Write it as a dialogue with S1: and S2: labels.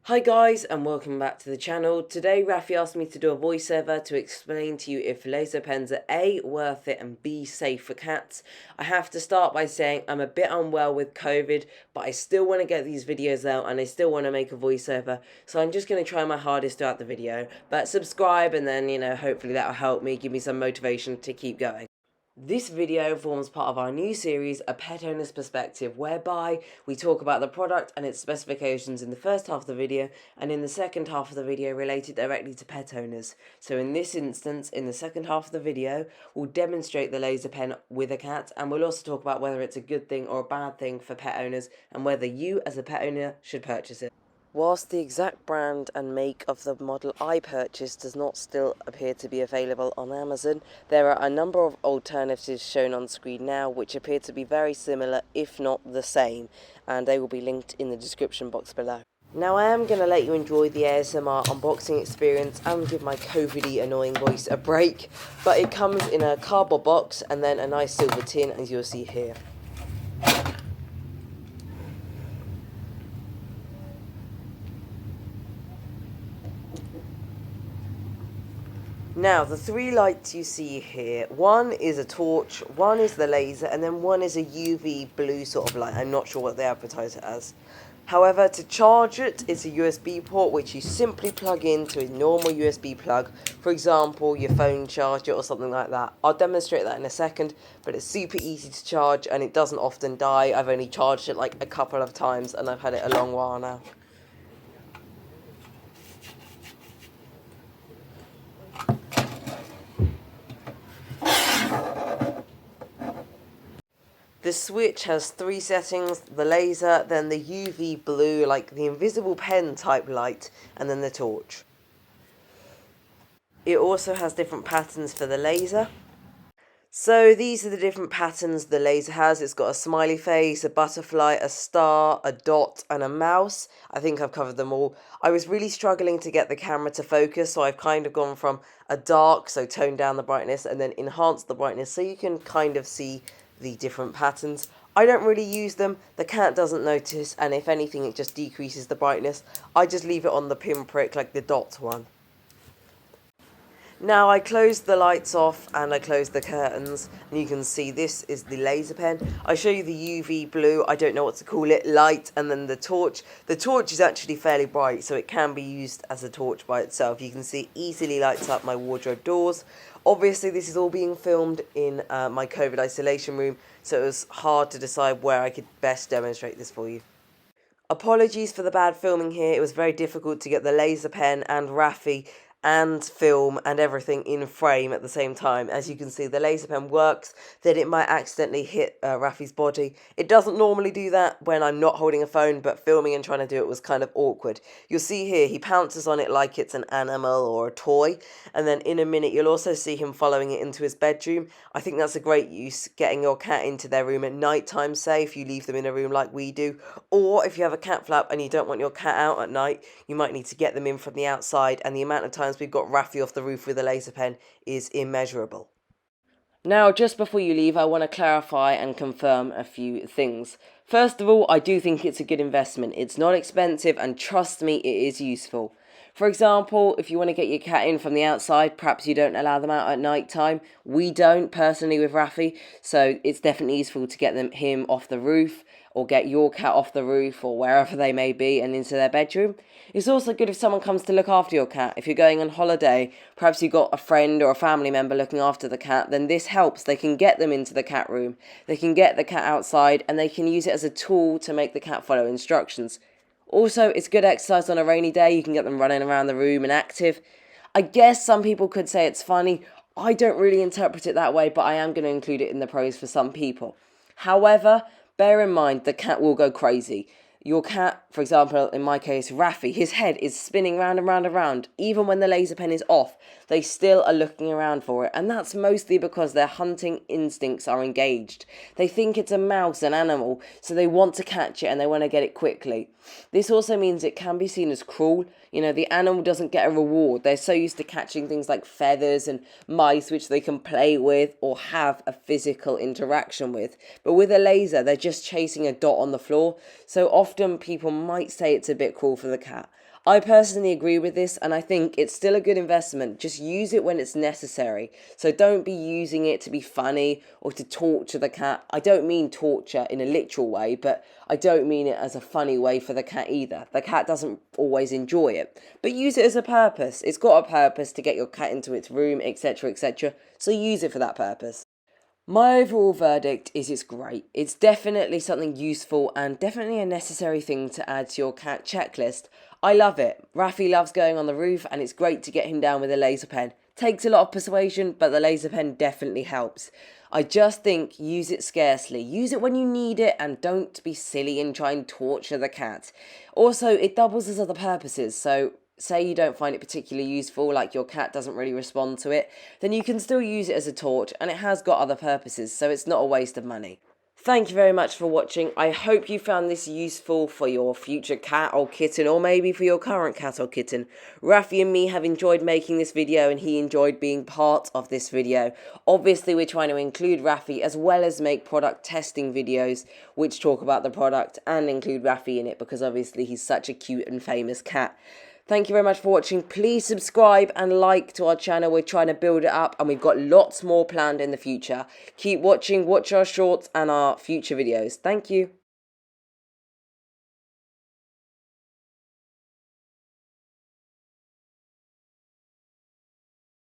S1: Hi guys and welcome back to the channel. Today Rafi asked me to do a voiceover to explain to you if laser pens are A, worth it, and B, safe for cats. I have to start by saying I'm a bit unwell with COVID, but I still want to get these videos out and I still want to make a voiceover, so I'm just going to try my hardest throughout the video. But subscribe and then, hopefully that'll help me, give me some motivation to keep going. This video forms part of our new series, A Pet Owner's Perspective, whereby we talk about the product and its specifications in the first half of the video, and in the second half of the video related directly to pet owners. So in this instance, in the second half of the video, we'll demonstrate the laser pen with a cat, and we'll also talk about whether it's a good thing or a bad thing for pet owners, and whether you as a pet owner should purchase it. Whilst the exact brand and make of the model I purchased does not still appear to be available on Amazon, there are a number of alternatives shown on screen now which appear to be very similar, if not the same, and they will be linked in the description box below. Now I am going to let you enjoy the ASMR unboxing experience and give my COVID-y annoying voice a break, but it comes in a cardboard box and then a nice silver tin, as you'll see here. Now, the three lights you see here, one is a torch, one is the laser, and then one is a UV blue sort of light. I'm not sure what they advertise it as. However, to charge it, it's a USB port which you simply plug into a normal USB plug. For example, your phone charger or something like that. I'll demonstrate that in a second, but it's super easy to charge and it doesn't often die. I've only charged it like a couple of times and I've had it a long while now. The switch has three settings: the laser, then the UV blue, like the invisible pen type light, and then the torch. It also has different patterns for the laser. So these are the different patterns the laser has. It's got a smiley face, a butterfly, a star, a dot, and a mouse. I think I've covered them all. I was really struggling to get the camera to focus, so I've kind of gone from a dark, so toned down the brightness, and then enhanced the brightness so you can kind of see the different patterns. I don't really use them, the cat doesn't notice, and if anything it just decreases the brightness. I just leave it on the pinprick like the dot one. Now I closed the lights off and I closed the curtains, and you can see this is the laser pen. I show you the UV blue, I don't know what to call it, light, and then the torch. The torch is actually fairly bright, so it can be used as a torch by itself. You can see it easily lights up my wardrobe doors. Obviously this is all being filmed in my COVID isolation room, so it was hard to decide where I could best demonstrate this for you. Apologies for the bad filming here, it was very difficult to get the laser pen and Rafi and film and everything in frame at the same time. As you can see, the laser pen works, then it might accidentally hit Rafi's body. It doesn't normally do that when I'm not holding a phone, but filming and trying to do it was kind of awkward. You'll see here, he pounces on it like it's an animal or a toy, and then in a minute you'll also see him following it into his bedroom. I think that's a great use, getting your cat into their room at night time, say, if you leave them in a room like we do, or if you have a cat flap and you don't want your cat out at night, you might need to get them in from the outside, and the amount of time we've got Rafi off the roof with a laser pen is immeasurable. Now, just before you leave, I want to clarify and confirm a few things. First of all, I do think it's a good investment. It's not expensive, and trust me, it is useful. For example, if you want to get your cat in from the outside, perhaps you don't allow them out at night time. We don't, personally, with Rafi, so it's definitely useful to get him off the roof, or get your cat off the roof or wherever they may be and into their bedroom. It's also good if someone comes to look after your cat. If you're going on holiday, perhaps you've got a friend or a family member looking after the cat, then this helps. They can get them into the cat room, they can get the cat outside, and they can use it as a tool to make the cat follow instructions. Also, it's good exercise on a rainy day. You can get them running around the room and active. I guess some people could say it's funny. I don't really interpret it that way, but I am going to include it in the pros for some people. However, bear in mind, the cat will go crazy. Your cat, for example, in my case, Rafi, his head is spinning round and round and round. Even when the laser pen is off, they still are looking around for it. And that's mostly because their hunting instincts are engaged. They think it's a mouse, an animal, so they want to catch it and they want to get it quickly. This also means it can be seen as cruel. You know, the animal doesn't get a reward. They're so used to catching things like feathers and mice, which they can play with or have a physical interaction with. But with a laser, they're just chasing a dot on the floor. So often people might say it's a bit cruel for the cat. I personally agree with this, and I think it's still a good investment. Just use it when it's necessary. So don't be using it to be funny or to torture the cat. I don't mean torture in a literal way, but I don't mean it as a funny way for the cat either. The cat doesn't always enjoy it. But use it as a purpose. It's got a purpose to get your cat into its room, etc., etc. So use it for that purpose. My overall verdict is it's great. It's definitely something useful and definitely a necessary thing to add to your cat checklist. I love it. Rafi loves going on the roof, and it's great to get him down with a laser pen. Takes a lot of persuasion, but the laser pen definitely helps. I just think use it scarcely. Use it when you need it, and don't be silly and try and torture the cat. Also, it doubles as other purposes, so say you don't find it particularly useful, like your cat doesn't really respond to it, then you can still use it as a torch, and it has got other purposes, so it's not a waste of money. Thank you very much for watching. I hope you found this useful for your future cat or kitten, or maybe for your current cat or kitten. Rafi and me have enjoyed making this video, and he enjoyed being part of this video. Obviously, we're trying to include Rafi as well as make product testing videos which talk about the product and include Rafi in it, because obviously he's such a cute and famous cat. Thank you very much for watching. Please subscribe and like to our channel. We're trying to build it up, and we've got lots more planned in the future. Keep watching, watch our shorts and our future videos. Thank you.